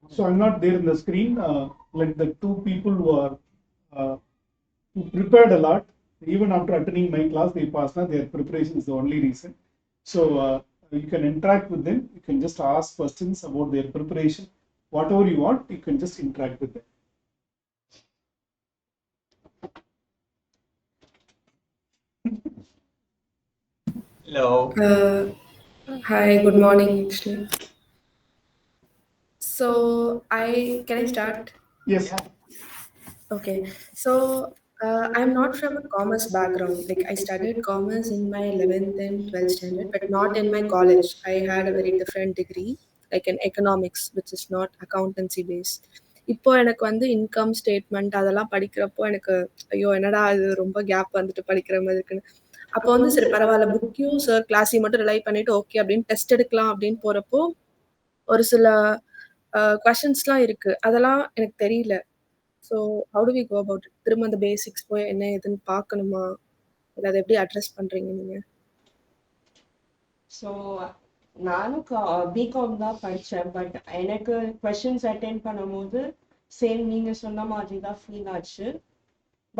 So I'm not there in the screen. Like the two people who are who prepared a lot, even after attending my class, they passed. Now their preparation is the only reason. So you can interact with them. You can just ask questions about their preparation. Whatever you want, you can just interact with them. Hello. Hi, good morning, actually. So, can I start? Yes. Okay. So, I'm not from a commerce background. Like, I studied commerce in my 11th and 12th standard, but not in my college. I had a very different degree, like in economics, which is not accountancy based. இப்போ எனக்கு வந்து income statement அதெல்லாம் படிக்கிறப்போ எனக்கு ஐயோ என்னடா இது ரொம்ப கேப் வந்துட்டு படிக்கிற மாதிரி இருக்குன்னு அப்போ வந்து சரி பரவாயில்ல புக்கையும் சார் கிளாஸையும் மட்டும் ரிலை பண்ணிட்டு ஓகே அப்படின்னு டெஸ்ட் எடுக்கலாம் அப்படின்னு போறப்போ ஒரு சில கொஸ்டின்ஸ்லாம் இருக்கு அதெல்லாம் எனக்கு தெரியல so how do we go about it திரும்ப அந்த பேசிக்ஸ் போய் என்ன ஏதுன்னு பார்க்கணுமா இல்லை அதை எப்படி அட்ரஸ் பண்றீங்க நீங்க ஸோ நானும் பிகாம் தான் படித்தேன். பட் எனக்கு கொஷின்ஸ் அட்டென்ட் பண்ணும்போது சேம் நீங்கள் சொன்ன மாதிரி தான் ஃபீல் ஆச்சு.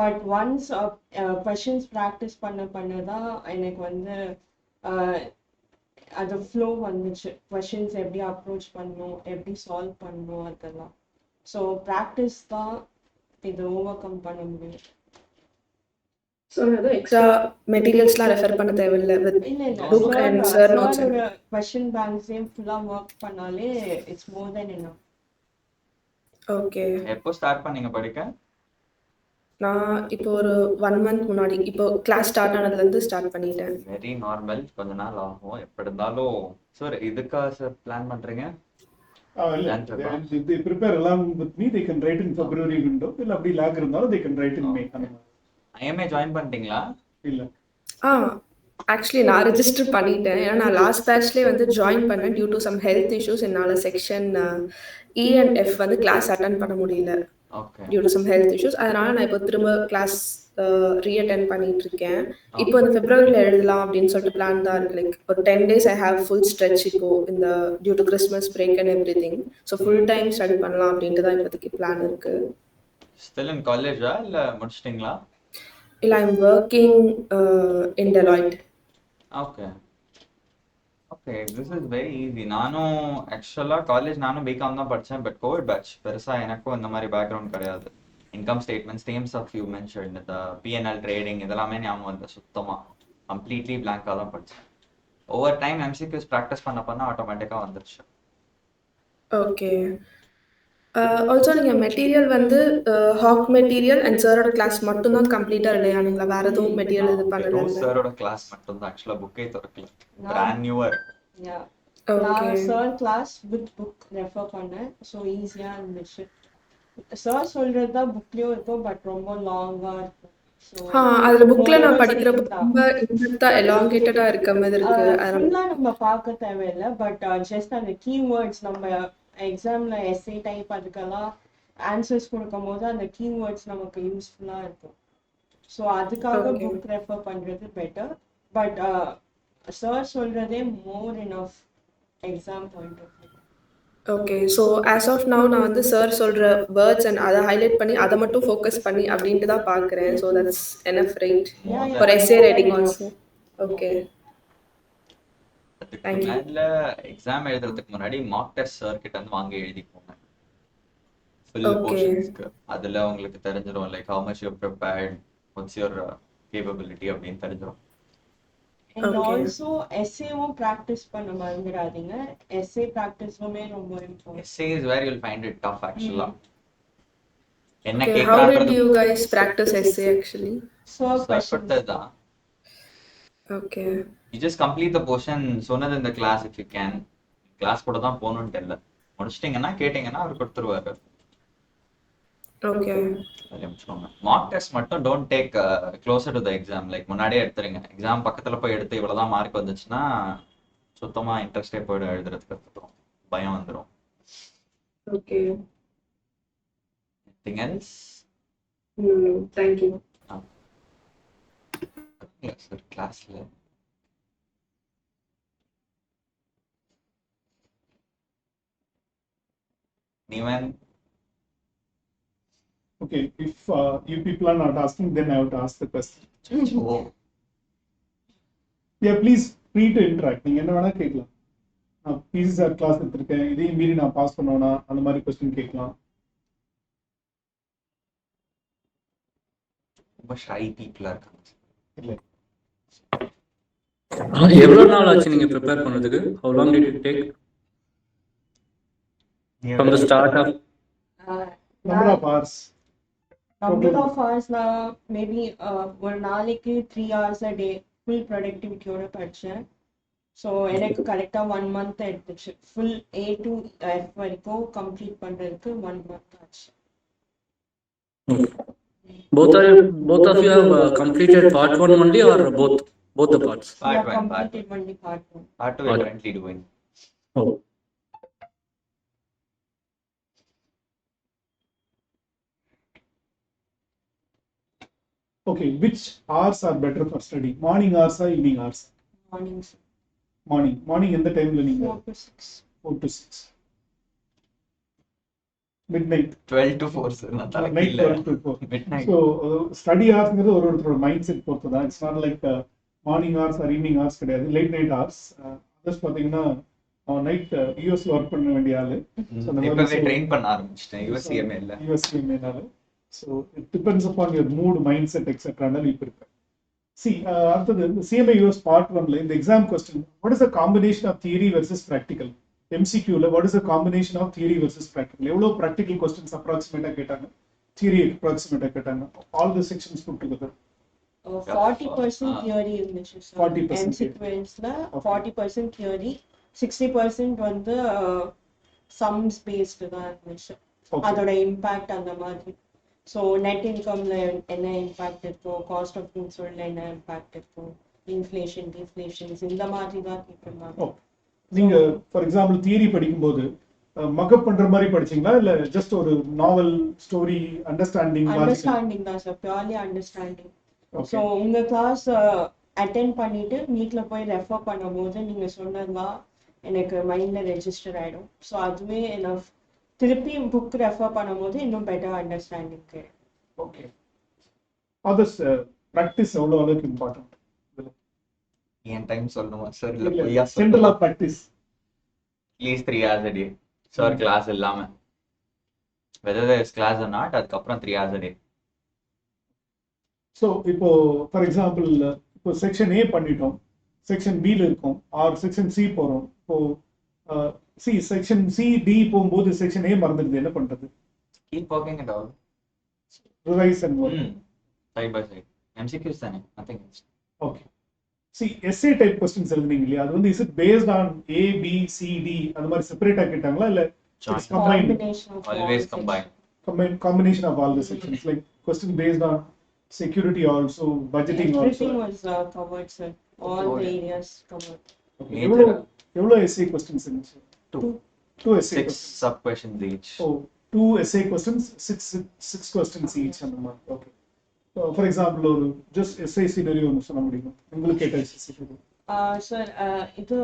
பட் ஒன்ஸ் கொஷின்ஸ் ப்ராக்டிஸ் பண்ண தான் எனக்கு வந்து அது ஃப்ளோ வந்துச்சு. கொஷின்ஸ் எப்படி அப்ரோச் பண்ணணும், எப்படி சால்வ் பண்ணணும் அதெல்லாம். ஸோ ப்ராக்டிஸ் தான் இது ஓவர் கம் பண்ண முடியும். ஸோ எதுவும் எக்ஸ்ட்ரா மெட்டீரியல்ஸ்லாம் ரெஃபர் பண்ண தேவையில்லை வித் இல்ல புக் அண்ட் சார் நோட்ஸ் சாரோட கொஷின் பேங்க்ஸையும் ஃபுல்லா ஒர்க் பண்ணாலே it's more then enough. Okay எப்போ ஸ்டார்ட் பண்ணீங்க படிக்க? நான் இப்போ ஒரு 1 மந்த் முன்னாடி இப்போ கிளாஸ் ஸ்டார்ட் ஆனதுலேருந்து ஸ்டார்ட் பண்ணிட்டேன் வெரி நார்மல், கொஞ்ச நாள் ஆகும் எப்படி இருந்தாலும். சார் இதுக்கா சார் பிளான் பண்றீங்க? They prepare along with me. They can write in February window. இல்லை அப்படி லேக் இருந்தாலும் they can write in May. IMA join பண்ணிட்டீங்களா? இல்லை ஆ ஆக்சுவலி நான் ரெஜிஸ்டர் பண்ணிட்டேன் ஏன்னா நான் லாஸ்ட் பேட்ச்லேயே வந்து ஜாயின் பண்ணேன் due to some health issues என்னால் செக்ஷன் இ அண்ட் எஃப் வந்து கிளாஸ் அட்டன் பண்ண முடியல okay. Due to some health issues அதனால நான் இப்போ திரும்ப கிளாஸ் ரீஅட்டன் பண்ணிட்டு இருக்கேன் இப்போ இந்த பிப்ரவரியில் எழுதலாம் அப்படின்னு சொல்லிட்டு பிளான் தான் இருக்கு லைக் ஒரு 10 days I have full stretch இப்போ இந்த due to Christmas break and everything so full time study பண்ணலாம் அப்படின்ட்டு தான் இப்போதைக்கு பிளான் இருக்கு ஸ்டில் இன் காலேஜா இல்லை முடிச்சிட்டிங்களா? இல்லை I'm working in Deloitte okay okay, this is very easy. நானும் ஆக்சுவலாக காலேஜ் நானும் பிகாம் தான் படித்தேன். பட் கோவிட் பேட்ச் பெருசாக எனக்கும் இந்த மாதிரி பேக்ரவுண்ட் கிடையாது. Income statements, names of you mention, இந்த பிஎன்எல் ட்ரேடிங் இதெல்லாமே ஞாபகம் இல்லை சுத்தமாக. கம்ப்ளீட்லி பிளாங்காக தான் படித்தேன். ஓவர் டைம் எம்சிக்யூஸ் ப்ராக்டிஸ் பண்ண ஆட்டோமேட்டிக்காக வந்துருச்சு. ஓகே ஆல்சோ நீங்கள் மெட்டீரியல் வந்து ஹாக் மெட்டீரியல் அண்ட் சாரோட கிளாஸ் மட்டும்தான் கம்ப்ளீட்டாக இல்லையானுங்களா வேறு எதுவும் மெட்டீரியல் இது பண்ணல சாரோட கிளாஸ் மட்டும் தான். ஆக்சுவலாக புக்கே திறக்கல, பிராண்ட் நியூவாக இருக்கு. நான் sir class with book refer பண்ணேன். ஸோ ஈஸியா இருந்துச்சு. சார் சொல்றது தான் புக்லயும் இருக்கும், பட் ரொம்ப லாங்கா இருக்கும். அதுல புக்ல நான் படிக்கிறப்ப ரொம்ப இன்டெப்தா எலாங்கேட்டடா இருக்க மாதிரி இருக்கு ஃபுல்லா நம்ம பார்க்க தேவையில்லை. பட் ஜஸ்ட் அந்த கீவேர்ட்ஸ் நம்ம எக்ஸாம்ல எஸ்ஏ டைப் அதுக்கெல்லாம் ஆன்சர்ஸ் கொடுக்கும் போது அந்த கீவேர்ட்ஸ் நமக்கு யூஸ்ஃபுல்லா இருக்கும். ஸோ அதுக்காக புக் ரெஃபர் பண்றது பெட்டர். பட் சார் சொல்றதே more enough exam point of view. Okay so as of now நான் வந்து சார் சொல்கிற வேர்ட்ஸ் அண்ட் அதை ஹைலைட் பண்ணி அதை மட்டும் ஃபோக்கஸ் பண்ணி அப்படின்ட்டு தான் பார்க்குறேன். So that's enough right for S A writing also. Okay அதுக்கு மேல எக்ஸாம் எழுதுறதுக்கு முன்னாடி மாக் டெஸ்ட் சார் கிட்ட இருந்து வாங்கி எழுதிக்கோங்க ஃபுல் போர்ஷன்ஸ்க்கு. அதுல உங்களுக்கு தெரிஞ்சிடும் like how much you prepared, what's your capability அப்படின்னு தெரிஞ்சிடும். அண்ட் ஆல்சோ எஸ்ஏவும் ப்ராக்டிஸ் பண்ண மறந்துடாதீங்க. எஸ்ஏ ப்ராக்டிஸுமே ரொம்ப important. SA is where you will find it tough ஆக்சுவலா. என்ன how did கேக்குறான்றது you guys practice essay actually? So questions தான். Okay. You just complete the portion sooner than the class if you can. Class கூட தான் போகணும்னு இல்லை. முடிச்சிட்டிங்கன்னா கேட்டிங்கன்னா அவர் கொடுத்துருவாரு. ஓகே மார்க் டெஸ்ட் மட்டும் don't take closer to the exam. Like முன்னாடியே எடுத்துருங்க. எக்ஸாம் பக்கத்துல போய் எடுத்து இவ்வளவுதான் மார்க் வந்துச்சுன்னா சுத்தமா இன்ட்ரெஸ்டே போயிடும், எழுதுறதுக்கு கத்துக்கும், பயம் வந்துடும். Okay anything else? Thank you sir கிளாஸ்ல Even Okay, if you people are not asking, then I have to ask the question. oh, Yeah, please free to interact. நீங்க என்ன வேணா கேட்கலாம். நான் பிசிஆர் கிளாஸ் எடுத்திருக்கேன், இதையும் மீறி நான் பாஸ் பண்ணுவேனா அந்த மாதிரி கொஸ்டின் கேட்கலாம். ரொம்ப ஷை பீப்புளா இருக்காங்க. இல்லை, எவ்வளவு நாள் ஆச்சு நீங்க ப்ரிப்பேர் பண்ணதுக்கு? how long did it take from the start of number of hours. number of hours நான் மேபி ஒரு நாளைக்கு 3 hours a day ஃபுல் ப்ரொடக்டிவிட்டியோட படித்தேன். ஸோ எனக்கு கரெக்டாக 1 month எடுத்துச்சு. ஃபுல் A to F வரைக்கும் கம்ப்ளீட் பண்ணுறதுக்கு 1 month ஆச்சு. both of you have completed part 1 only or both the parts? Part Yeah, 1, part 2. completed only part 1. Part 2 we're currently doing. oh Okay, which hours are better for study? Morning hours or evening hours? Mornings Morning எந்த டைம்ல நீங்க? 4 to 6. 4 to 6. Midnight. 12 to 4 sir. நான் Night தலைக்கு இல்ல. 12 to 4. Midnight. So study hours ஒருத்தரோட mind set பொறுத்து தான். It's not like morning hours or evening hours கிடையாது. Late night hours. அதர்ஸ் பார்த்தீங்கன்னா நைட் யூஎஸ்ல ஒர்க் பண்ண வேண்டிய ஆளு. So அந்த இப்பவே மாதிரி ட்ரெயின் பண்ண ஆரம்பிச்சிட்டேன். USCMA இல்ல. USCMA-னால. So it depends upon your mood, mindset, etc. you prepare. See, அடுத்தது CMA US part 1ல இந்த exam question, what is the combination of theory versus practical? MCQல what is the combination of theory versus practical? எவ்வளவு practical questions approximate கேட்டாங்க, theory approximate கேட்டாங்க, all the sections put together. 40% theory இருந்துச்சு sir. 40% MCQsல 40% theory, 60% வந்து sums based தான் இருந்துச்சு. Okay. அதோட impact அந்த மாதிரி. ஸோ நெட் இன்கம்ல என்ன இம்பாக்ட் இருக்கும், காஸ்ட் ஆஃப் குட்ஸ் சோல்ட்ல என்ன இம்பாக்ட் இருக்கும், இன்ஃப்ளேஷன் டிஃப்ளேஷன்ஸ் இந்த மாதிரி தான் கேட்டிருந்தாங்க. Oh. நீங்க ஃபார் எக்ஸாம்பிள் தியரி படிக்கும்போது மக்கப் பண்ற மாதிரி படிச்சீங்களா இல்ல ஜஸ்ட் ஒரு நாவல் ஸ்டோரி அண்டர்ஸ்டாண்டிங் அண்டர்ஸ்டாண்டிங் தான் சார், பியூர்லி அண்டர்ஸ்டாண்டிங். ஸோ உங்க கிளாஸ் அட்டென்ட் பண்ணிட்டு வீட்ல போய் ரெஃபர் பண்ணும்போது நீங்க சொன்னதுதான் எனக்கு மைண்ட்ல ரெஜிஸ்டர் ஆயிடும். ஸோ அதுவே என்ன திருப்பி புக் ரெஃபர் பண்ணும்போது இன்னும் பெட்டர் அண்டர்ஸ்டாண்டிங் கிடைக்கும். ஓகே, அதர்ஸ் பிராக்டிஸ் எவ்வளவு அளவுக்கு இம்பார்ட்டன்ட்? என் டைம் சொல்லணுமா சார் இல்ல பொய்யா சென்ட்ரல் சொல்லலாம்? Of practice At least 3 hours a day. Sir class இல்லாம whether there is class or not, அதுக்கப்புறம் 3 hours a day. ஸோ இப்போ ஃபார் எக்ஸாம்பிள் இப்போ செக்ஷன் ஏ பண்ணிட்டோம், செக்ஷன் பியில் இருக்கோம், ஆர் செக்ஷன் சி போகிறோம். இப்போ சி செக்ஷன் சி டி போகும்போது செக்ஷன் ஏ மறந்துடுது, என்ன பண்ணுறது? Keep working it out. Revise and work. Side by side. MCQs தானே, nothing else. Okay, see S A type questions எழுதுனீங்க இல்லையா, அது வந்து is it based on A B C D அந்த மாதிரி செப்பரேட்டா கேட்டாங்களா இல்ல Joint. combined? Combination of all Always sections. combined. Combination of all the sections, like question based on security also, budgeting Everything also. was covered, sir. All Oh, the yeah. areas covered. Okay. Major. எவ்வளவு S A questions இருந்துச்சு? 2. 2 essay 6 questions. sub questions each. Oh, 2 essay questions, 6 questions each அந்த மாதிரி. Okay. For example, ஒரு just essay scenario ஒன்று சொல்ல முடியுமா உங்களுக்கு கேட்ட essay scenario? சார் இது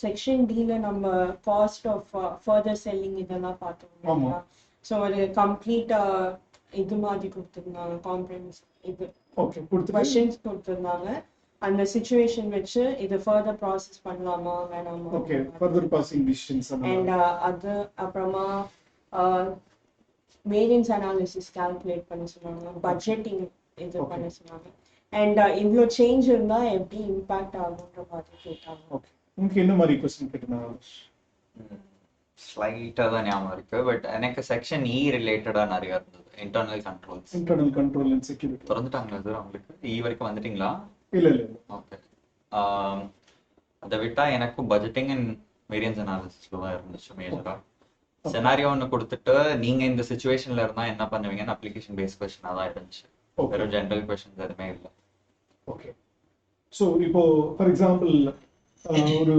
செக்ஷன் டில நம்ம காஸ்ட் ஆஃப் ஃபர்தர் செல்லிங் இதெல்லாம் பார்த்தோம் ஆமா. இல்லையா? ஸோ ஒரு கம்ப்ளீட் இது மாதிரி கொடுத்துருந்தாங்க, காம்ப்ரமைஸ் இது ஓகே, கொடுத்துட்டு கொஸ்டின்ஸ் கொடுத்துருந்தாங்க. அந்த சுச்சுவேஷன் வச்சு இது ஃபர்தர் ப்ராசஸ் பண்ணலாமா வேணாமா. ஓகே, further passing decisions அந்த அண்ட் மாதிரி. அது அப்புறமா வேரியன்ஸ் அனாலிசிஸ் கால்குலேட் பண்ண சொன்னாங்க, பட்ஜெட்டிங் இது Okay. பண்ண சொன்னாங்க. அண்ட் இவ்வளோ சேஞ்ச் இருந்தால் எப்படி இம்பாக்ட் ஆகுன்ற மாதிரி கேட்டாங்க. ஓகே, உங்களுக்கு என்ன மாதிரி கொஸ்டின் கேட்டிருந்தாங்க? ஸ்லைட்டாக தான் ஞாபகம் இருக்கு, பட் எனக்கு செக்ஷன் இ ரிலேட்டடாக நிறைய இருந்தது. Internal controls internal control and security. திறந்துட்டாங்களா சார் உங்களுக்கு? இ வரைக்கும் வந்துட்டீங்களா? இல்ல இல்ல இல்ல. ஓகே. அதை விட்டா எனக்கும் பட்ஜெட்டிங் அண்ட் வேரியன்ஸ் அனாலிசிஸ்ல தான் இருந்துச்சு மேஜரா. செனாரியோ ஒன்று கொடுத்துட்டு நீங்க இந்த சுச்சுவேஷன்ல இருந்தா என்ன பண்ணுவீங்கன்னு அப்ளிகேஷன் பேஸ்ட் கொஸ்டினாக தான் இருந்துச்சு. ஓகே வெறும் ஜென்ரல் கொஸ்டின்ஸ் எதுவுமே இல்லை. ஓகே, ஸோ இப்போ ஃபார் எக்ஸாம்பிள் ஒரு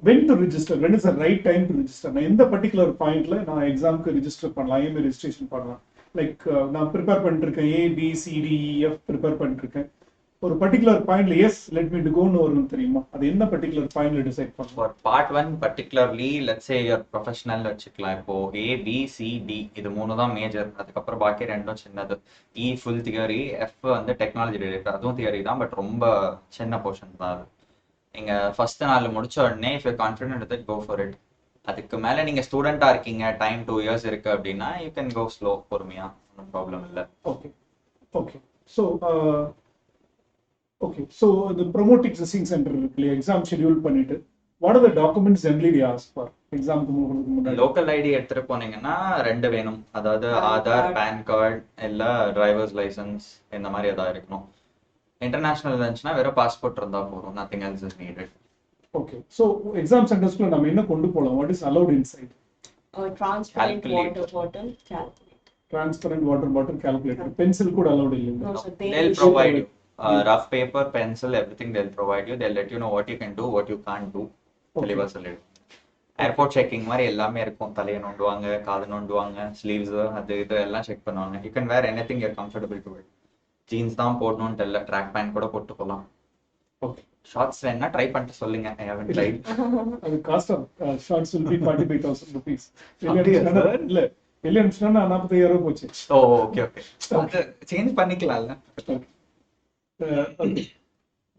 when to register, when is the right time to register? நான் எந்த பர்டிகுலர் பாயிண்ட்ல நான் எக்ஸாம்க்கு ரெஜிஸ்டர் பண்ணலாம், ஐஎம்ஏ ரெஜிஸ்ட்ரேஷன் பண்ணலாம்? லைக் நான் ப்ரிப்பேர் பண்ணிருக்கேன், A B C D F prepare பண்ணிருக்கேன். ஒரு பர்டிகுலர் பாயிண்ட்ல எஸ் லெட் மீ டு கோன்னு வரும் தெரியுமா? அது என்ன பர்டிகுலர் பாயிண்ட்ல டிசைட் பண்ணுவோம்? For part 1 particularly let's say your professional வச்சுக்கலாம். இப்போ ஏ பி சி டி இது 3 தான் மேஜர், அதுக்கப்புறம் பாக்கி 2 சின்னது. இ ஃபுல் தியரி, எஃப் வந்து டெக்னாலஜி ரிலேட்டட், அதுவும் தியரி தான் பட் ரொம்ப சின்ன போர்ஷன் தான் அது. நீங்க ஃபர்ஸ்ட் 4 முடிச்ச உடனே if you confident with it go for it. அதுக்கு மேல நீங்க ஸ்டூடெண்டா இருக்கீங்க, டைம் 2 இயர்ஸ் இருக்கு அப்படின்னா யூ கேன் கோ ஸ்லோ, பொறுமையா, ஒன்றும் ப்ராப்ளம் இல்லை. Okay okay. So okay, so இந்த ப்ரொமோட் எக்ஸிஸ்டிங் சென்டர் இருக்கு இல்லையா, எக்ஸாம் ஷெட்யூல் பண்ணிட்டு what are the documents generally the ask for எக்ஸாமுக்கு முன்னாடி? லோக்கல் ஐடி எடுத்துட்டு போனீங்கன்னா 2 வேணும், அதாவது ஆதார், பேன் கார்டு இல்ல டிரைவர்ஸ் லைசன்ஸ் இந்த மாதிரி ஏதாவது இருக்கணும். இன்டர்நேஷனல் இருந்துச்சுன்னா வெறும் பாஸ்போர்ட் இருந்தா போதும், nothing else is needed. Okay, so exam சென்டர்ஸ்க்குள்ள நம்ம என்ன கொண்டு போகலாம்? What is allowed inside? Transparent Calculator. water bottle, calculator. Transparent water bottle, calculator, pencil கூட அலௌட் இல்லை. No, so They'll provide you rough paper, pencil, everything they'll provide you. They'll let you know what you can do, what you can't do. தெளிவா சொல்லிடு. Airport checking மாதிரி எல்லாமே இருக்கும். தலையை நோண்டுவாங்க, காது நோண்டுவாங்க, sleeves அது இது எல்லாம் செக் பண்ணுவாங்க. You can wear anything your comfortable to it. Jeans தான் போடணும்னு இல்லை, ட்ராக் பேண்ட் கூட போட்டு போகலாம். ஓகே, ஷார்ட்ஸ் வேணா ட்ரை பண்ணிட்டு சொல்லுங்க. I haven't tried. அது cost of shorts will be 45,000 rupees. அப்படியா sir? இல்ல வெளியே அனுப்பிச்சுனா 45,000 போச்சு. ஓ ஓகே ஓகே, அது சேஞ்ச் பண்ணிக்கலாம்ல. Okay.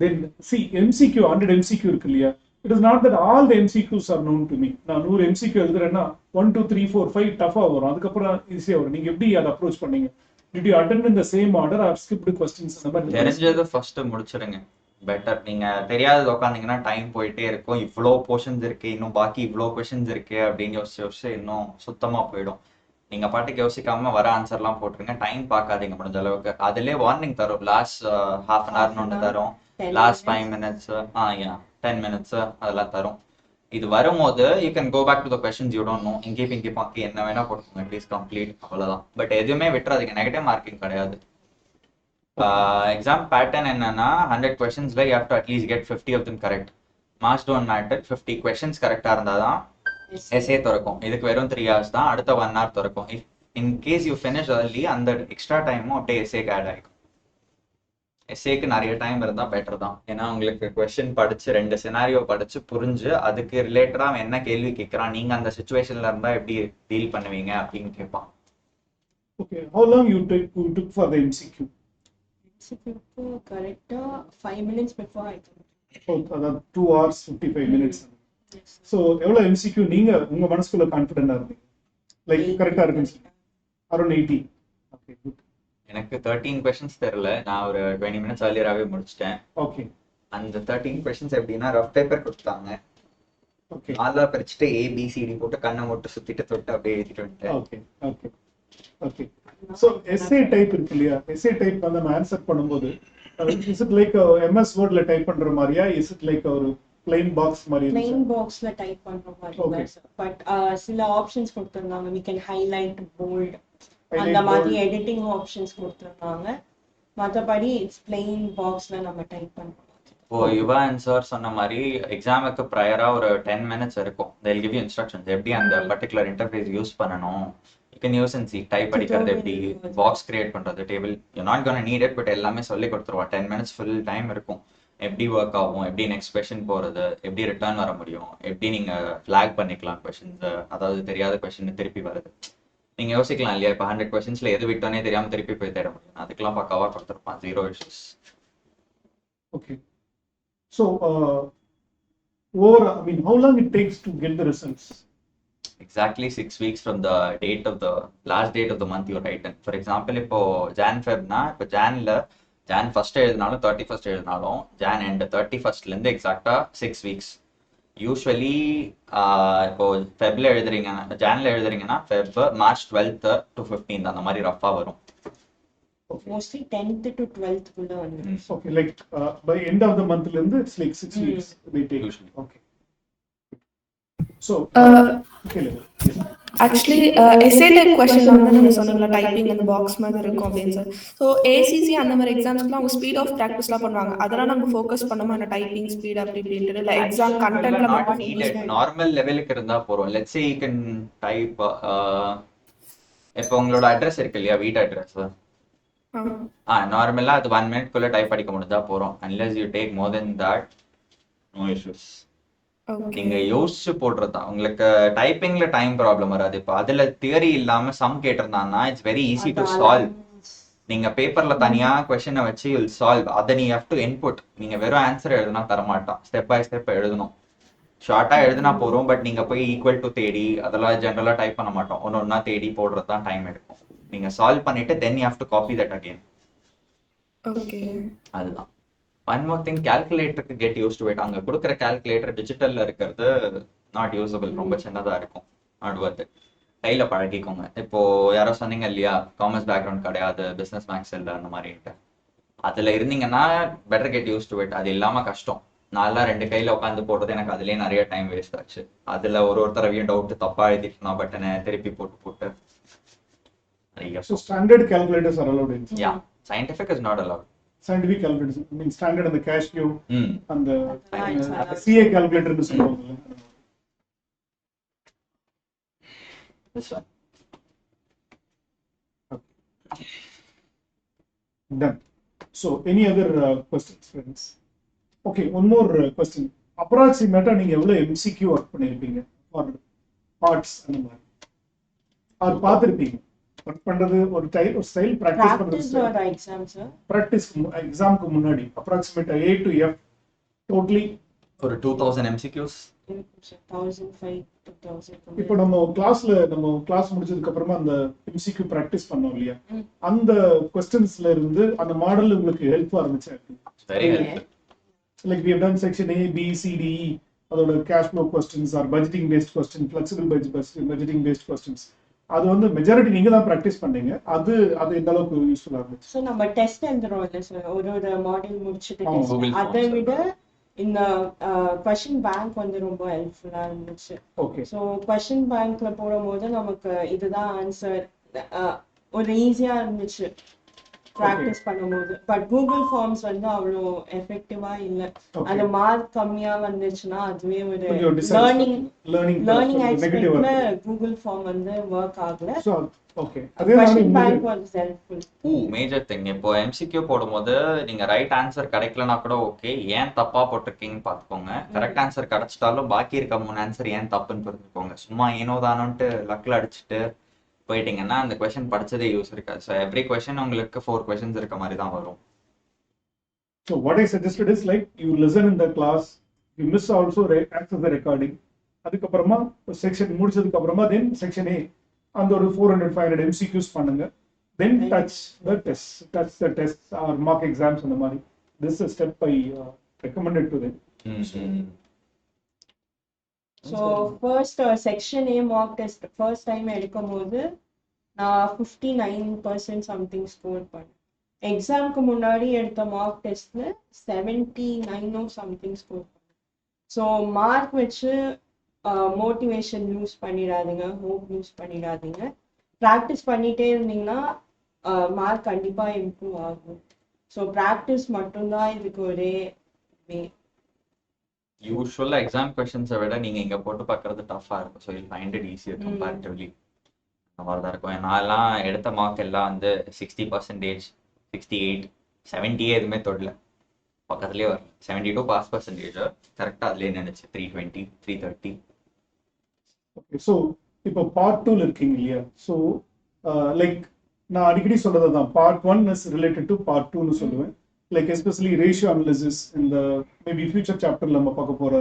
Then see MCQ 100 MCQ இருக்கு இல்லையா, it is not that all the MCQs are known to me. நான் 100 MCQ எழுதுறேன்னா 1 2 3 4 5 டஃபா வரும், அதுக்கப்புறம் ஈஸியா வரும். நீங்க எப்படி அதை அப்ரோச் பண்ணீங்க? Did you attend in the same order or skipped questions? அந்த மாதிரி தெரிஞ்சது ஃபர்ஸ்ட் முடிச்சிடுங்க, பெட்டர். நீங்க தெரியாதது உட்காந்தீங்கன்னா டைம் போயிட்டே இருக்கும். இவ்வளோ போர்ஷன்ஸ் இருக்கு, இன்னும் பாக்கி இவ்வளோ கொஸ்டின்ஸ் இருக்கு அப்படின்னு யோசிச்சு இன்னும் சுத்தமா போயிடும். நீங்க பாட்டுக்கு யோசிக்காம வர ஆன்சர்லாம் போட்டுருங்க, டைம் பார்க்காதீங்க முடிஞ்ச அளவுக்கு. அதுலேயே வார்னிங் தரும், லாஸ்ட் half an hour ஒன்று தரும், 10 லாஸ்ட் minutes. 5 minutes 10 minutes அதெல்லாம் தரும். இது வரும்போது you can go back to the questions you don't know, இங்கே பிங்கி பாக்கி என்ன வேணா போட்டுக்கோங்க, ப்ளீஸ் கம்ப்ளீட், அவ்வளோதான். பட் எதுவுமே விட்டுறாதீங்க, நெகட்டிவ் மார்க்கிங் கிடையாது. எக்ஸாம் பேட்டர்ன் என்னன்னா 100 questions you have to at least get 50 of them correct. Marks don't matter, 50 questions கரெக்டாக இருந்தால் தான் எஸ்ஏ திறக்கும். இதுக்கு வெறும் 3 hours தான், அடுத்த 1 hour திறக்கும். In case you finish early அந்த எக்ஸ்ட்ரா டைமும் அப்படியே எஸ்ஏக்கு ஆட் ஆகிக்கும். எஸ்ஏக்கு நிறைய டைம் இருந்தால் பெட்டர் தான், ஏன்னா உங்களுக்கு கொஸ்டின் படிச்சு 2 சினாரியோ படிச்சு புரிஞ்சு அதுக்கு ரிலேட்டடா அவன் என்ன கேள்வி கேட்கறான், நீங்க அந்த சுச்சுவேஷன்ல இருந்தா எப்படி டீல் பண்ணுவீங்க அப்படின்னு கேட்பான். Okay, how long you took for the MCQ? கரெக்டா 5 minutes before I think. அதாவது 2 hours 55 minutes. Yes. ஸோ எவ்வளோ MCQ நீங்க உங்க மனசுக்குள்ள கான்ஃபிடென்டா இருந்தீங்க, லைக் கரெக்டா இருக்குன்னு சொல்லி? அரௌண்ட் 80. Okay, good. எனக்கு 13 questions தெரியல, நான் ஒரு 20 minutes earlier-ஆவே முடிச்சிட்டேன். ஓகே அந்த 13 questions எப்படின்னா ரஃப் பேப்பர் கொடுத்தாங்க, ஓகே நாலா பிரிச்சுட்டு ஏபிசிடி போட்டு கண்ணை மட்டும் சுத்திட்டு தொட்டு அப்படியே எழுதிட்டு வந்துட்டேன். Okay okay okay. So S A type இருக்கு இல்லையா, எஸ்ஏ டைப் வந்து நம்ம ஆன்சர் பண்ணும்போது இஸ் இட் லைக் எம்எஸ் வேர்ட்ல டைப் பண்ற மாதிரியா, இஸ் இட் லைக் ஒரு பிளைன் பாக்ஸ் மாதிரி Plain இருந்துச்சா? boxல டைப் பண்ற மாதிரி Okay. தான் பட் சில ஆப்ஷன்ஸ் கொடுத்திருந்தாங்க, we can highlight bold Highlight, அந்த மாதிரி bold. எடிட்டிங் ஆப்ஷன்ஸ் கொடுத்திருந்தாங்க. மற்றபடி இட்ஸ் பிளெயின் பாக்ஸ்ல நம்ம டைப் பண்றோம். இப்போ யுவா அண்ட் சார் சொன்ன மாதிரி எக்ஸாமுக்கு ப்ரையரா ஒரு 10 minutes இருக்கும். they'll give you instructions எப்படி அந்த பர்டிகுலர் இன்டர்ஃபேஸ் யூஸ் பண்ணணும். you can use and see type அடிக்கிறது எப்படி, பாக்ஸ் கிரியேட் பண்றது, table you're not gonna need it but எல்லாமே சொல்லி கொடுத்துருவா. 10 minutes ஃபுல் டைம் இருக்கும். எப்படி ஒர்க் ஆகும், எப்படி நெக்ஸ்ட் கொஸ்டின் போறது, எப்படி ரிட்டர்ன் வர முடியும், எப்படி நீங்க ஃபிளாக் பண்ணிக்கலாம் கொஸ்டின்ஸ், அதாவது தெரியாத கொஸ்டின் திருப்பி வருது. நீங்க யோசிக்கலாம் இல்லையா, இப்போ 100 questions எது விட்டோனே தெரியாம திருப்பி போய் தேட முடியும், அதுக்கெல்லாம் பக்காவா கொடுத்துருப்பான், 0 issues. Okay. So, over, I mean, how long it takes to get the results? Exactly 6 weeks from the date of the last date of the month you write in. For example, இப்போ John ஃபெப்னா இப்போ Jan first எழுதினாலும் 31st எழுதினாலும் John end 31st இருந்து எக்ஸாக்டா 6 weeks. Usually இப்போ ஃபெப்ல எழுதுறீங்கன்னா ஜான்ல எழுதுறீங்கன்னா Feb March 12th to 15th அந்த மாதிரி ரஃபா வரும். மோஸ்ட்லி 10th to 12th குள்ள வந்து Okay, like by end of the month, it's like 6 weeks they take. Usually. Okay. So, okay, level. Yes. Actually SA type question வந்து நீங்கள் சொன்னீங்களா typing அந்த box மாதிரி இருக்கும் அப்படின்னு சொல்லி. ஸோ ஏசிசி அந்த மாதிரி எக்ஸாம்ஸ்க்குலாம் அவங்க ஸ்பீட் ஆஃப் ப்ராக்டிஸ்லாம் பண்ணுவாங்க, அதெல்லாம் நம்ம ஃபோக்கஸ் பண்ணோமா அந்த டைப்பிங் ஸ்பீட் அப்படி இப்படின்ட்டு இல்லை எக்ஸாம் கண்டென்ட்ல மட்டும் நார்மல் லெவலுக்கு இருந்தா போறோம். Let's say you can type இப்போ உங்களோட அட்ரஸ் இருக்கு இல்லையா, வீட்டு அட்ரஸ், நார்மலா அது 1 minute டைப் அடிக்க முடிஞ்சா போறோம். unless you take more than that, no issues. நீங்க Okay. யோசிச்சு போடுறதுதான். உங்களுக்கு டைப்பிங்ல டைம் ப்ராப்ளம் வராது. இப்போ அதுல தியரி இல்லாம சம் கேட்டிருந்தாங்கன்னா it's very easy to solve. நீங்க பேப்பர்ல தனியா கொஸ்டினை வச்சு யூல் சால்வ். அதை நீ ஹேவ் டு இன்புட். நீங்க வெறும் ஆன்சர் எழுதுனா தரமாட்டான். ஸ்டெப் பை ஸ்டெப் எழுதணும். ஷார்ட்டா எழுதுனா போறோம். பட் நீங்க போய் ஈக்குவல் டு தேடி அதெல்லாம் ஜென்ரலா டைப் பண்ண மாட்டோம். ஒன்னொன்னா தேடி போடுறது தான் டைம் எடுக்கும். நீங்க சால்வ் பண்ணிட்டு then you have to copy that again. Okay. அதுதான். ஒன் மோர் திங், கால்குலேட்டருக்கு கெட் யூஸ் டு இட். அங்க கொடுக்குற கால்குலேட்டர் டிஜிட்டல்ல இருக்கிறது நாட் யூசபிள். ரொம்ப சின்னதா இருக்கும். Not worth it. கையில பழகிக்கோங்க. இப்போ யாரோ சொன்னீங்க இல்லையா, காமர்ஸ் பேக்ரவுண்ட் கிடையாது, பிசினஸ் மேக்ஸ் இல்லை அந்த மாதிரிட்டு. அதுல இருந்தீங்கன்னா better get use to it. அது இல்லாம கஷ்டம். நான்லாம் 2 கையில உட்காந்து போடுறது எனக்கு அதுலயே நிறைய டைம் வேஸ்ட் ஆச்சு. அதுல ஒரு தடவையும் டவுட் தப்பா எழுதிட்டு பட்டனை திருப்பி போட்டு So standard calculators are allowed in. Yeah scientific is not allowed. Scientific calculators, I mean standard and the Casio and the Right. CA calculator னு சொல்லுவாங்க. This one. Done. So any other questions, friends? Okay, one more question. Approximately நீங்க எவ்வளவு MCQ work பண்ணிருப்பீங்க or parts அந்த மாதிரி or பார்த்திருப்பீங்க? Work பண்றது ஒரு டைப் ஒரு ஸ்டைல் பிராக்டிஸ் Practice பண்றது or exam, sir? பிராக்டிஸ் எக்ஸாம்க்கு முன்னாடி approximately A to F totally. ஒரு 2000 MCQs. 1,500, 2,000. இப்போ நம்ம கிளாஸ் முடிச்சதுக்கு அப்புறமா அந்த MCQ பிராக்டிஸ் பண்ணோம் இல்லையா, அந்த கொஸ்டின்ஸ்ல இருந்து அந்த மாடல் உங்களுக்கு ஹெல்ப்ஃபுல்லா இருந்துச்சு. Very helpful. Like we have done section A, B, C, D, E, அதோட cash flow questions or budgeting based questions, flexible budgeting based questions. அது வந்து மெஜாரிட்டி நீங்க தான் பிராக்டிஸ் பண்ணீங்க. அது எந்த அளவுக்கு யூஸ்ஃபுல்லா இருந்துச்சு? ஸோ நம்ம டெஸ்ட் எழுதுறோம் இல்லை சார், ஒரு மாடல் முடிச்சுட்டு ஆமா. test. Google அதை Forms. விட இந்த கொஷின் பேங்க் வந்து ரொம்ப ஹெல்ப்ஃபுல்லா இருந்துச்சு. ஓகே. ஸோ கொஷின் பேங்க்ல போடும்போது நமக்கு இதுதான் ஆன்சர் ஒரு ஈஸியா இருந்துச்சு ப்ராக்டிஸ் பண்ணும்போது. பட் கூகுள் ஃபார்ம்ஸ் வந்து அவ்வளோ எஃபெக்டிவா இல்லை. அந்த மார்க் கம்மியா வந்துச்சுன்னா அதுவே ஒரு லேர்னிங் ஆஸ்பெக்ட்ல கூகுள் ஃபார்ம் வந்து ஒர்க் ஆகல. Okay. Question bank was helpful. Major thing, இப்போ MCQ போடும்போது நீங்க ரைட் ஆன்சர் கிடைக்கலனா கூட ஓகே, ஏன் தப்பா போட்டிருக்கீங்கன்னு பார்த்துக்கோங்க. கரெக்ட் ஆன்சர் கிடைச்சிட்டாலும் பாக்கி இருக்க 3 ஆன்சர் ஏன் தப்புன்னு புரிஞ்சுக்கோங்க. சும்மா ஏனோ தானோன்ட்டு லக்ல அடிச்சுட்டு போயிட்டீங்கன்னா அந்த கொஸ்டின் படிச்சதே யூஸ் இருக்காது. ஸோ எவ்ரி கொஸ்டின் உங்களுக்கு 4 questions இருக்க மாதிரி தான் வரும். So what I suggested is like you listen in the class, you miss also access the recording. அதுக்கப்புறமா செக்ஷன் முடிச்சதுக்கு அப்புறமா then section A அந்த ஒரு 400-500 MCQs பண்ணுங்க. Then touch the tests or mock exams அந்த மாதிரி. This is a step I recommended to them. So first section A mark test first time எடுக்கும் போது நான் 59% சம்திங் ஸ்கோர் பண்ணேன். எக்ஸாம்க்கு முன்னாடி எடுத்த மார்க் டெஸ்ட்ல 79 சம்திங் ஸ்கோர் பண்ணேன். ஸோ மார்க் வச்சு மோட்டிவேஷன் யூஸ் பண்ணிடாதீங்க, ஹோப் யூஸ் பண்ணிடாதீங்க. ப்ராக்டிஸ் பண்ணிட்டே இருந்தீங்கன்னா மார்க் கண்டிப்பா இம்ப்ரூவ் ஆகும். ஸோ ப்ராக்டிஸ் மட்டும்தான் இதுக்கு ஒரே வே. யூஸ்வலா எக்ஸாம் கொஸ்டின்ஸை விட நீங்க இங்க போட்டு பார்க்கறது டஃபா இருக்கும். So you find it easier comparatively. அந்த மாதிரி தான் இருக்கும். நான்லாம் எடுத்த மார்க் எல்லாம் வந்து 60%, 68, 70 எதுவுமே தொடல. பக்கத்துலேயே வரல. 72 பாஸ் பர்சன்டேஜ் கரெக்டாக அதுலேயே நினைச்சு 320, 330. ஓகே. ஸோ இப்போ பார்ட் 2ல இருக்கீங்க இல்லையா? ஸோ லைக் நான் அடிக்கடி சொல்றது தான், part 1 is related to part 2னு சொல்லுவேன். Like especially ratio analysis in the maybe future chapter நம்ம பார்க்க போற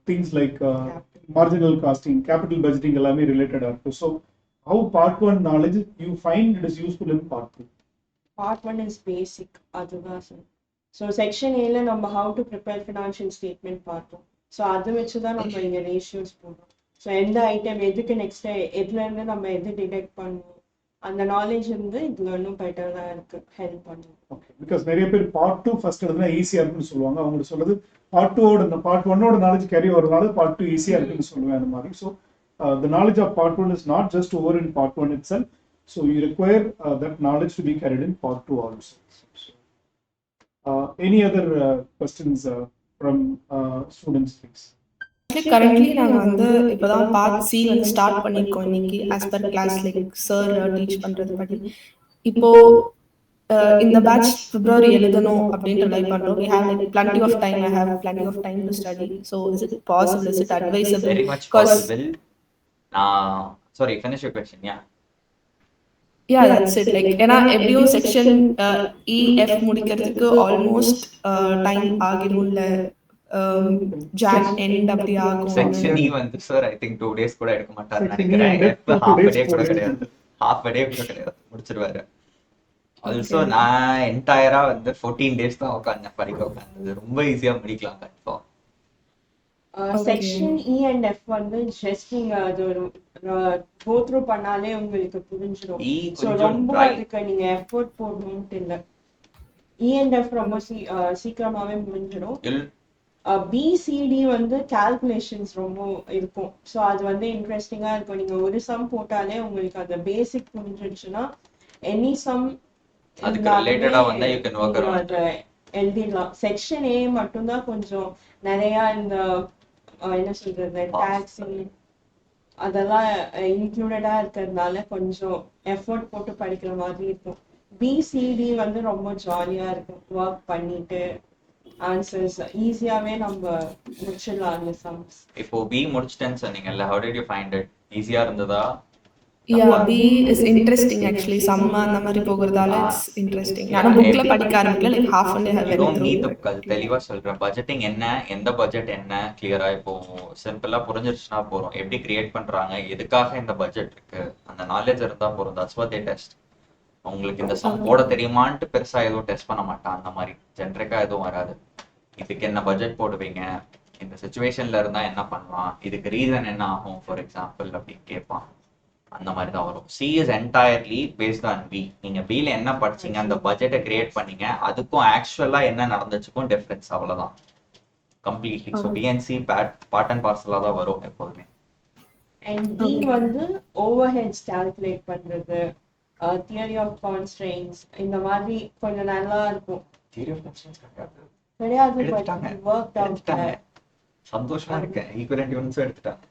things like marginal costing, capital budgeting எல்லாமே related ஆகும். So how part 1 knowledge you find it is useful in part 2? Part 1 is basic, அதுதான் sir. So section ஏல நம்ம how to prepare financial statement பார்த்தோம். So அது வச்சு தான் நம்ம இங்கே ரேஷியோஸ் போடுறோம். ஸோ எந்த ஐட்டம் எதுக்கு நெக்ஸ்ட் எதுலேருந்து நம்ம எது டிடெக்ட் பண்ணுவோம், அந்த நாலேஜ் வந்து இதுல இன்னும் பெட்டரா இருக்கு, ஹெல்ப் பண்ணும். ஓகே. பிகாஸ் நிறைய பேர் பார்ட் 2 ஃபர்ஸ்ட் எழுதுனா ஈஸியா இருக்குன்னு சொல்லுவாங்க. அவங்க சொல்றது பார்ட் 2 பார்ட் 1 நாலேஜ் கேரி வரனால பார்ட் 2 ஈஸியா இருக்குன்னு சொல்லுவேன் அந்த மாதிரி. So the knowledge of part 1 is not just over in part 1 itself. So you require that knowledge to be carried in part 2 also. So, any other questions from students, please? Currently நாங்க வந்து இப்பதான் part C start பண்ணிருக்கோம் இன்னைக்கு as per class like sir teach பண்றது படி. இப்போ இந்த batch பிப்ரவரி எழுதணும் அப்படின்ட்டு ட்ரை பண்றோம். We have like plenty of time. I have plenty of time to study. So is it possible? Is it advisable? Very much Because possible. Sorry, finish your question. Yeah. yeah, that's it. Like ஏன்னா எப்படியும் section EF முடிக்கிறதுக்கு almost time ஆகிரும்ல. John end அப்படி ஆகும். Section E வந்து sir I think 2 days கூட எடுக்க மாட்டாருன்னு Section E நினைக்கிறேன். and F half 2 a day days கூட 4 days. கிடையாது. half a day கூட கிடையாது, முடிச்சிருவாரு. ஆல்சோ நான் என்டையரா வந்து 14 days தான் உட்காந்து படிக்க உட்காந்தது. ரொம்ப ஈஸியா முடிக்கலாம் confirm. Section E and F வந்து ஜஸ்ட் நீங்க அது ஒரு கோ த்ரூ பண்ணாலே உங்களுக்கு புரிஞ்சிடும். E ஸோ கொஞ்சம் ரொம்ப dry. அதுக்கு நீங்க எஃபோர்ட் போடணும்ட்டு இல்லை. E and F ரொம்ப சீக்கிரமாவே முடிஞ்சிடும். BCD வந்து கால்குலேஷன்ஸ் ரொம்ப இருக்கும். ஸோ அது வந்து இன்ட்ரெஸ்டிங்கா இருக்கும். நீங்க ஒரு சம் போட்டாலே உங்களுக்கு அந்த பேசிக் புரிஞ்சிடுச்சுன்னா எனி சம் அதுக்கு ரிலேட்டடா வந்தா you can work around it. எழுதிடலாம். செக்ஷன் A மட்டும்தான் கொஞ்சம் நிறைய இந்த என்ன சொல்றது டாக்ஸி அதெல்லாம் இன்க்ளூடடா இருக்கிறதுனால கொஞ்சம் எஃபோர்ட் போட்டு படிக்கிற மாதிரி இருக்கும். BCD வந்து ரொம்ப ஜாலியா இருக்கும். ஒர்க் பண்ணிட்டு ஆன்சர்ஸ் ஈஸியாவே நம்ம முடிச்சிடலாம் அந்த சம்ஸ். இப்போ B முடிச்சிட்டேன்னு சொன்னீங்கல்ல, how did you find it? ஈஸியா இருந்ததா? Yeah, B is interesting actually. Summa அந்த மாதிரி போகிறதால it's interesting. நானும் புக்ல படிக்க ஆரம்பிக்கல, like half and have You don't need the through. book. அது தெளிவா சொல்றேன். பட்ஜெட்டிங் என்ன, எந்த பட்ஜெட் என்ன கிளியரா இப்போ சிம்பிளா புரிஞ்சிருச்சுன்னா போறோம். எப்படி கிரியேட் பண்றாங்க, எதுக்காக இந்த பட்ஜெட் இருக்கு, அந்த நாலேஜ் இருந்தா போறோம். That's what they test. உங்களுக்கு இந்த சம் போட தெரியுமான்ட்டு பெருசா எதுவும் டெஸ்ட் பண்ண மாட்டான். அந்த மாதிரி ஜென்ரிக்கா எதுவும் வராது. இதுக்கு என்ன பட்ஜெட் போடுவீங்க, இந்த சுச்சுவேஷன்ல இருந்தா என்ன பண்ணலாம், இதுக்கு ரீசன் என்ன ஆகும் ஃபார் எக்ஸாம்பிள் அப்படின்னு கேட்பான். அந்த மாதிரி தான் வரும். C is entirely based on B. நீங்க Bல என்ன படிச்சீங்க, அந்த பட்ஜெட்டை கிரியேட் பண்ணீங்க, அதுக்கும் ஆக்சுவலா என்ன நடந்துச்சுக்கும் டிஃபரன்ஸ், அவ்வளவுதான் completely. So B and C part and பார்சலா தான் வரும் எப்போதுமே. அண்ட் B வந்து ஓவர் ஹெட்ஸ் கால்குலேட் பண்றது, தியரி ஆஃப் கான்ஸ்ட்ரெயின்ஸ் இந்த மாதிரி கொஞ்சம் நல்லா இருக்கும். தியரி ஆஃப் கான்ஸ்ட்ரெயின்ஸ் கிடையாது எடுத்துட்டாங்க. Work out. சந்தோஷமா இருக்கேன், ஈக்குவலன்ட் யூனிட்ஸும் எடுத்துட்டாங்க.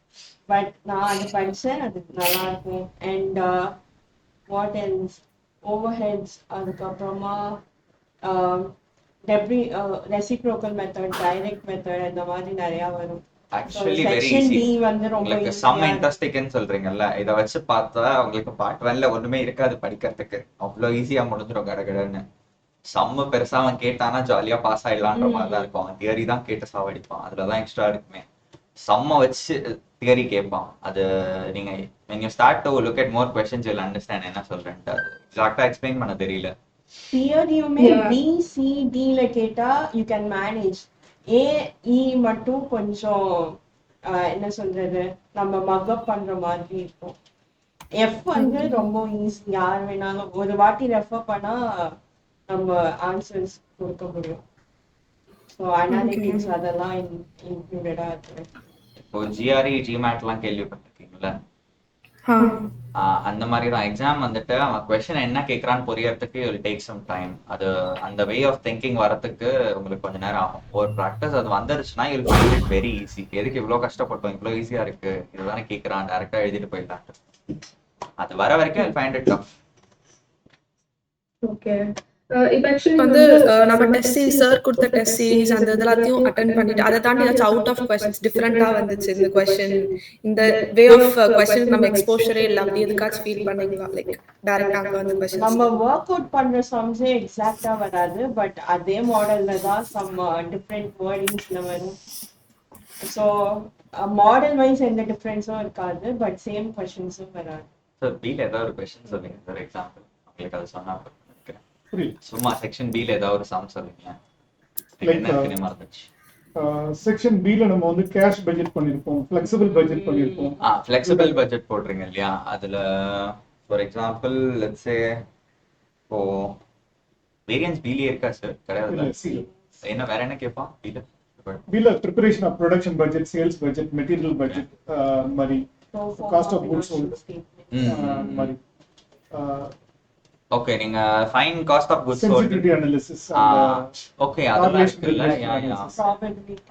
பட் நான் அது படிச்சேன், அது நல்லா இருக்கும். And what else over heads, அதுக்கப்புறமா ரெசிப்ரோக்கல் மெத்தட், டைரக்ட் மெத்தட் இந்த மாதிரி நிறைய வரும். Actually very section easy. D வந்து ரொம்ப உங்களுக்கு சம் இன்ட்ரெஸ்டிங்னு சொல்றீங்கல்ல, இதை வச்சு பார்த்தா உங்களுக்கு பார்ட் 1ல ஒண்ணுமே இருக்காது படிக்கிறதுக்கு. அவ்வளோ ஈஸியா முடிஞ்சிடும் கடகடன்னு. சம்மு பெருசா அவன் கேட்டானா ஜாலியா பாஸ் ஆயிடலான்ற மாதிரி தான் இருக்கும். அவன் தியரி தான் கேட்டு சாவடிப்பான், அதுலதான் எக்ஸ்ட்ரா இருக்குமே. சம்ம வச்சு தியரி கேட்பான். அது நீங்க when you start to look at more questions you'll understand என்ன சொல்றேன்ட்டு. அது எக்ஸாக்டா எக்ஸ்பிளைன் பண்ண தெரியல. தியரியுமே BCDல கேட்டா யூ கேன் மேனேஜ். AE மட்டும் கொஞ்சம் என்ன சொல்றது நம்ம மக்கப் பண்ற மாதிரி இருக்கும். F வந்து ரொம்ப ஈஸி, யார் வேணாலும் ஒரு வாட்டி ரெஃபர் பண்ணா நம்ம ஆன்சர்ஸ் கொடுக்க முடியும். ஸோ அனாலிட்டிக்ஸ் அதெல்லாம் இன்க்ளூடடா இருக்கு. இப்போ GRE GMAT கேள்விப்பட்டிருக்கீங்களா? அந்த மாதிரி தான் எக்ஸாம் வந்துட்டு அவன் கொஸ்டின் என்ன கேட்கறான்னு புரியறதுக்கு வில் டேக் சம் டைம். அது அந்த வே ஆஃப் திங்கிங் வரதுக்கு உங்களுக்கு கொஞ்ச நேரம் ஆகும். ஒரு ப்ராக்டிஸ் அது வந்துருச்சுன்னா you will find it very easy. எதுக்கு இவ்வளோ கஷ்டப்பட்டோம், இவ்வளோ ஈஸியா இருக்கு, இதுதானே கேட்கறான், டேரக்டா எழுதிட்டு போயிடலான்ட்டு. அது வர வரைக்கும் will find it tough. Okay. இப்போ ஆக்சுவலி வந்து நம்ம டெஸ்ட் சீரிஸ் சார் கொடுத்த டெஸ்ட் சீரிஸ் அந்த இதெல்லாத்தையும் அட்டென்ட் பண்ணிட்டு அதை தாண்டி ஏதாச்சும் அவுட் ஆஃப் கொஸ்டின்ஸ் டிஃப்ரெண்டா வந்துச்சு இந்த கொஸ்டின், இந்த வே ஆஃப் கொஸ்டின் நம்ம எக்ஸ்போஷரே இல்லை அப்படி எதுக்காச்சும் ஃபீல் பண்ணீங்களா? லைக் டைரக்டா அங்க வந்து கொஸ்டின்ஸ் நம்ம ஒர்க் அவுட் பண்ற சம்ஸே எக்ஸாக்டா வராது, பட் அதே மாடல்ல தான் சம் டிஃப்ரெண்ட் வேர்டிங்ஸ்ல வரும். ஸோ மாடல் வைஸ் எந்த டிஃப்ரென்ஸும் இருக்காது, பட் சேம் கொஸ்டின்ஸும் வராது. சார் Bல ஏதாவது ஒரு கொஸ்டின் சொல்லுங்க ஃபார் எக்ஸாம்பிள், உங்களுக்கு அது சொன்னா புரியுது. சும்மா செக்ஷன் Bல ஏதாவது ஒரு சம் சொல்லுங்க. Like, என்ன இருக்குன்னு மறந்துச்சு. செக்ஷன் Bல நம்ம வந்து கேஷ் பட்ஜெட் பண்ணிருப்போம், ஃபிளெக்சிபிள் பட்ஜெட் பண்ணிருப்போம். ஃபிளெக்சிபிள் பட்ஜெட் போடுறீங்க இல்லையா, அதுல ஃபார் எக்ஸாம்பிள் லெட்ஸ் சே இப்போ வேரியன்ஸ் Bல இருக்கா சார்? கிடையாது. என்ன வேற என்ன கேட்பான் Bல preparation of production budget, sales budget, material budget மாதிரி, காஸ்ட் ஆஃப் குட்ஸ் சோல்ட் மாதிரி. ஓகே, நீங்க fine cost of goods sold, sensitivity analysis, okay அதெல்லாம் இருக்குல்ல.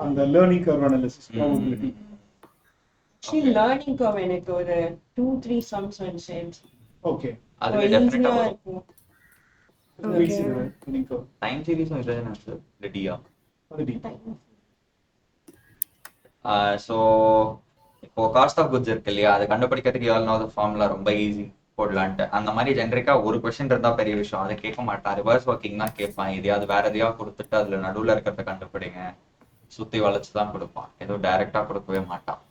அந்த learning curve analysis, probability. Learning curve எனக்கு ஒரு 2-3 சம்ஸ் வந்துச்சு. ஓகே, அது டெஃபினட்டா வரும். இருக்கும். Weeks Okay. இது learning curve. டைம் சீரிஸும் இதுதானே சார் இந்த டியா. அது D. ஸோ இப்போ காஸ்ட் ஆஃப் குட்ஸ் இருக்கு இல்லையா, அது கண்டுபிடிக்கிறதுக்கு எவ்வளோ ஃபார்முலா ரொம்ப ஈஸி போடலான்ட்டு. அந்த மாதிரி ஜென்ரிக்கா ஒரு கொஸ்டின் இருந்தா பெரிய விஷயம், அதை கேட்க மாட்டான். ரிவர்ஸ் ஒர்க்கிங் தான் கேட்பான். எதையாவது வேற எதையாவது கொடுத்துட்டு அதுல நடுவில் இருக்கிறத கண்டுபிடிங்க, சுத்தி வளைச்சு தான் கொடுப்பான். ஏதோ டைரக்டா கொடுக்கவே மாட்டான்.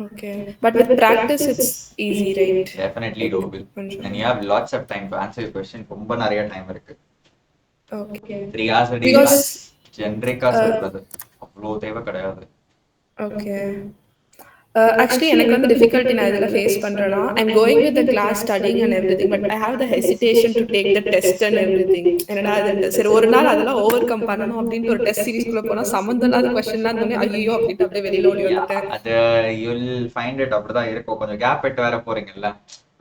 Okay. But with practice, it's easy, right? Definitely doable. And you have lots of time to answer your question. ரொம்ப நிறைய டைம் இருக்கு. Okay. 3 hours a day Because ஜென்ரிக்கா சொல்றது அவ்வளோ தேவை கிடையாது. okay. Actually, எனக்கு வந்து difficulty நான் இதில் ஃபேஸ் பண்ணுறேன்னா, I'm going with the class, studying and everything, but I have the hesitation to take the test and everything. என்னடா அது சரி ஒரு நாள் அதெல்லாம் ஓவர் கம் பண்ணணும் அப்படின்ட்டு ஒரு டெஸ்ட் சீரிஸ்குள்ள போனால் சம்மந்தம் இல்லாத கொஸ்டின்லாம் இருந்தோடனே ஐயோ அப்படின்ட்டு அப்படியே வெளியில ஓடி வந்துட்டேன். அது யூல் ஃபைண்ட் இட் அப்படிதான் இருக்கும். கொஞ்சம் கேப் விட்டு வேற போறீங்கல்ல,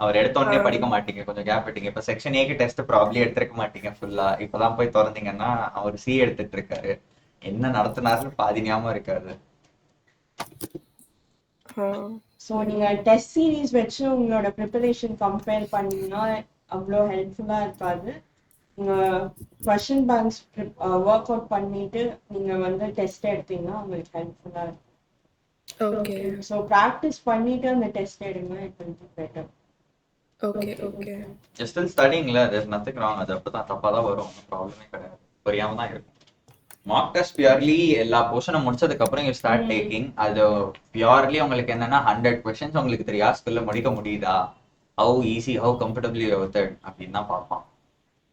அவர் எடுத்த உடனே படிக்க மாட்டீங்க, கொஞ்சம் கேப் விட்டீங்க. இப்ப செக்ஷன் ஏக்கு டெஸ்ட் ப்ராப்ளி எடுத்துருக்க மாட்டீங்க ஃபுல்லா. இப்பதான் போய் திறந்தீங்கன்னா அவர் சி எடுத்துட்டு இருக்காரு, என்ன நடத்தினாருன்னு பாதி ஞாபகம் இருக்காது. ஸோ நீங்கள் டெஸ்ட் சீரீஸ் வச்சு உங்களோட ப்ரிப்பரேஷன் கம்பேர் பண்ணிங்கன்னா அவ்வளோ ஹெல்ப்ஃபுல்லாக இருக்காது. நீங்கள் கொஷின் பேங்க்ஸ் ஒர்க் அவுட் பண்ணிட்டு நீங்கள் வந்து டெஸ்ட் எடுத்தீங்கன்னா உங்களுக்கு ஹெல்ப்ஃபுல்லாக இருக்கும். Okay. ஸோ ப்ராக்டிஸ் பண்ணிட்டு அந்த டெஸ்ட் எடுங்க, it will be better. Okay. Still ஸ்டடிங்ல தேர்ஸ் நத்திங் ராங். அது அப்படிதான் தப்பா தான் வரும், ப்ராப்ளமே கிடையாது, புரியாம தான் இருக்கும். மார்க் டெஸ்ட் பியூர்லி எல்லா போர்ஷனும் முடிச்சதுக்கு அப்புறம் யூ ஸ்டார்ட் டேக்கிங். அது பியூர்லி உங்களுக்கு என்னன்னா 100 கொஸ்டின்ஸ் உங்களுக்கு 3 hours முடிக்க முடியுதா, ஹவு ஈஸி, ஹவு கம்ஃபர்டபிளி அப்படின்னு தான் பார்ப்பான்.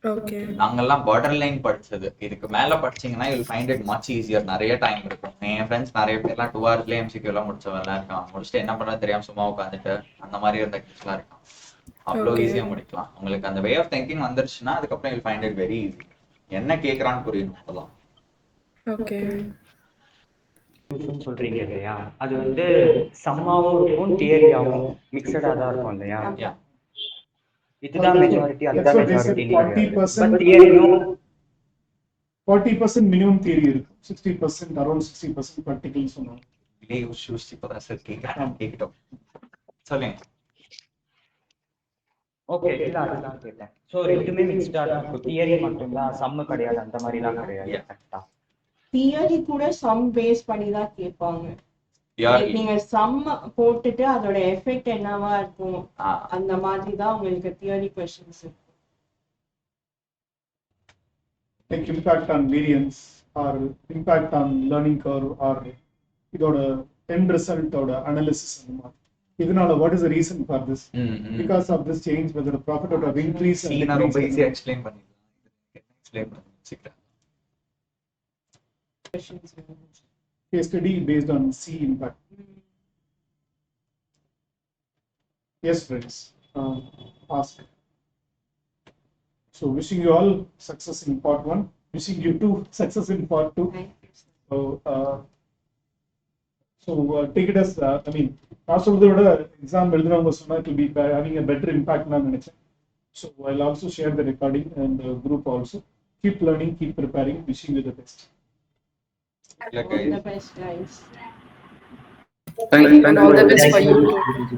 Okay. நாங்கெல்லாம் பார்டர் லைன் படிச்சது, இதுக்கு மேல படிச்சீங்கன்னா you find it much easier. நிறைய டைம் இருக்கும். என் ஃப்ரெண்ட்ஸ் நிறைய பேர்லாம் 2 hours MCQ எல்லாம் முடிச்சவெல்லாம் இருக்கான். முடிச்சுட்டு என்ன பண்ண தெரியாம சும்மா உட்காந்துட்டு அந்த மாதிரி இருந்த கிட்ஸ்லாம் இருக்கான். அவ்வளோ ஈஸியா முடிக்கலாம். உங்களுக்கு அந்த வே ஆஃப் திங்கிங் வந்துருச்சுன்னா அதுக்கப்புறம் you find it very easy. என்ன கேட்கறான்னு புரியணும் அப்பதான். Okay. சொல்றீங்க இல்லையா, அது வந்து சம்மாவும் இருக்கும் தியரியாவும் மிக்சடா தான் இருக்கும் இல்லையா. Yeah. இதுதான் மெஜாரிட்டி, That's அதுதான் what they said, majority. 40% தியரியும் 40% minimum theory இருக்கும், 60% அரௌண்ட் 60% ப்ராக்டிகல் சொன்னாங்க. இதே யூஸ் இப்பதான் சார் கேட்கட்டும் சொல்லுங்க. ஓகே, இல்ல அதுதான் கேட்டேன். ஸோ ரெண்டுமே மிக்ஸ்டா தான் இருக்கும், தியரி மட்டும்தான், சம்மு கிடையாது, அந்த மாதிரிலாம் கிடையாது. கரெக்டா? தியரி கூட சம் பேஸ் பண்ணி தான் கேட்பாங்க. நீங்க சம் போட்டுட்டு அதோட எஃபெக்ட் என்னவா இருக்கும் அந்த மாதிரி தான் உங்களுக்கு தியரி क्वेश्चंस இருக்கும். Like impact on variance or impact on learning curve or இதோட end result ஓட analysis அந்த மாதிரி. இதனால what is the reason for this? Because of this change, whether the profit would have increased and நான் ரொம்ப decreased. ஈஸியா explain பண்ணிடலாம். Explain பண்ணிக்கிறேன். Case study based on C impact. Yes, friends, ask. So wishing you all success in part 1. Wishing you too success in part 2. So take it as I mean, நான் சொல்றதோட exam எழுதுறவங்க சொன்னா it will be having a better impact நான் நினைச்சேன். So I'll also share the recording and the group also. Keep learning, keep preparing. Wishing you the best. All the best, guys. Thank you. And all the best for you too.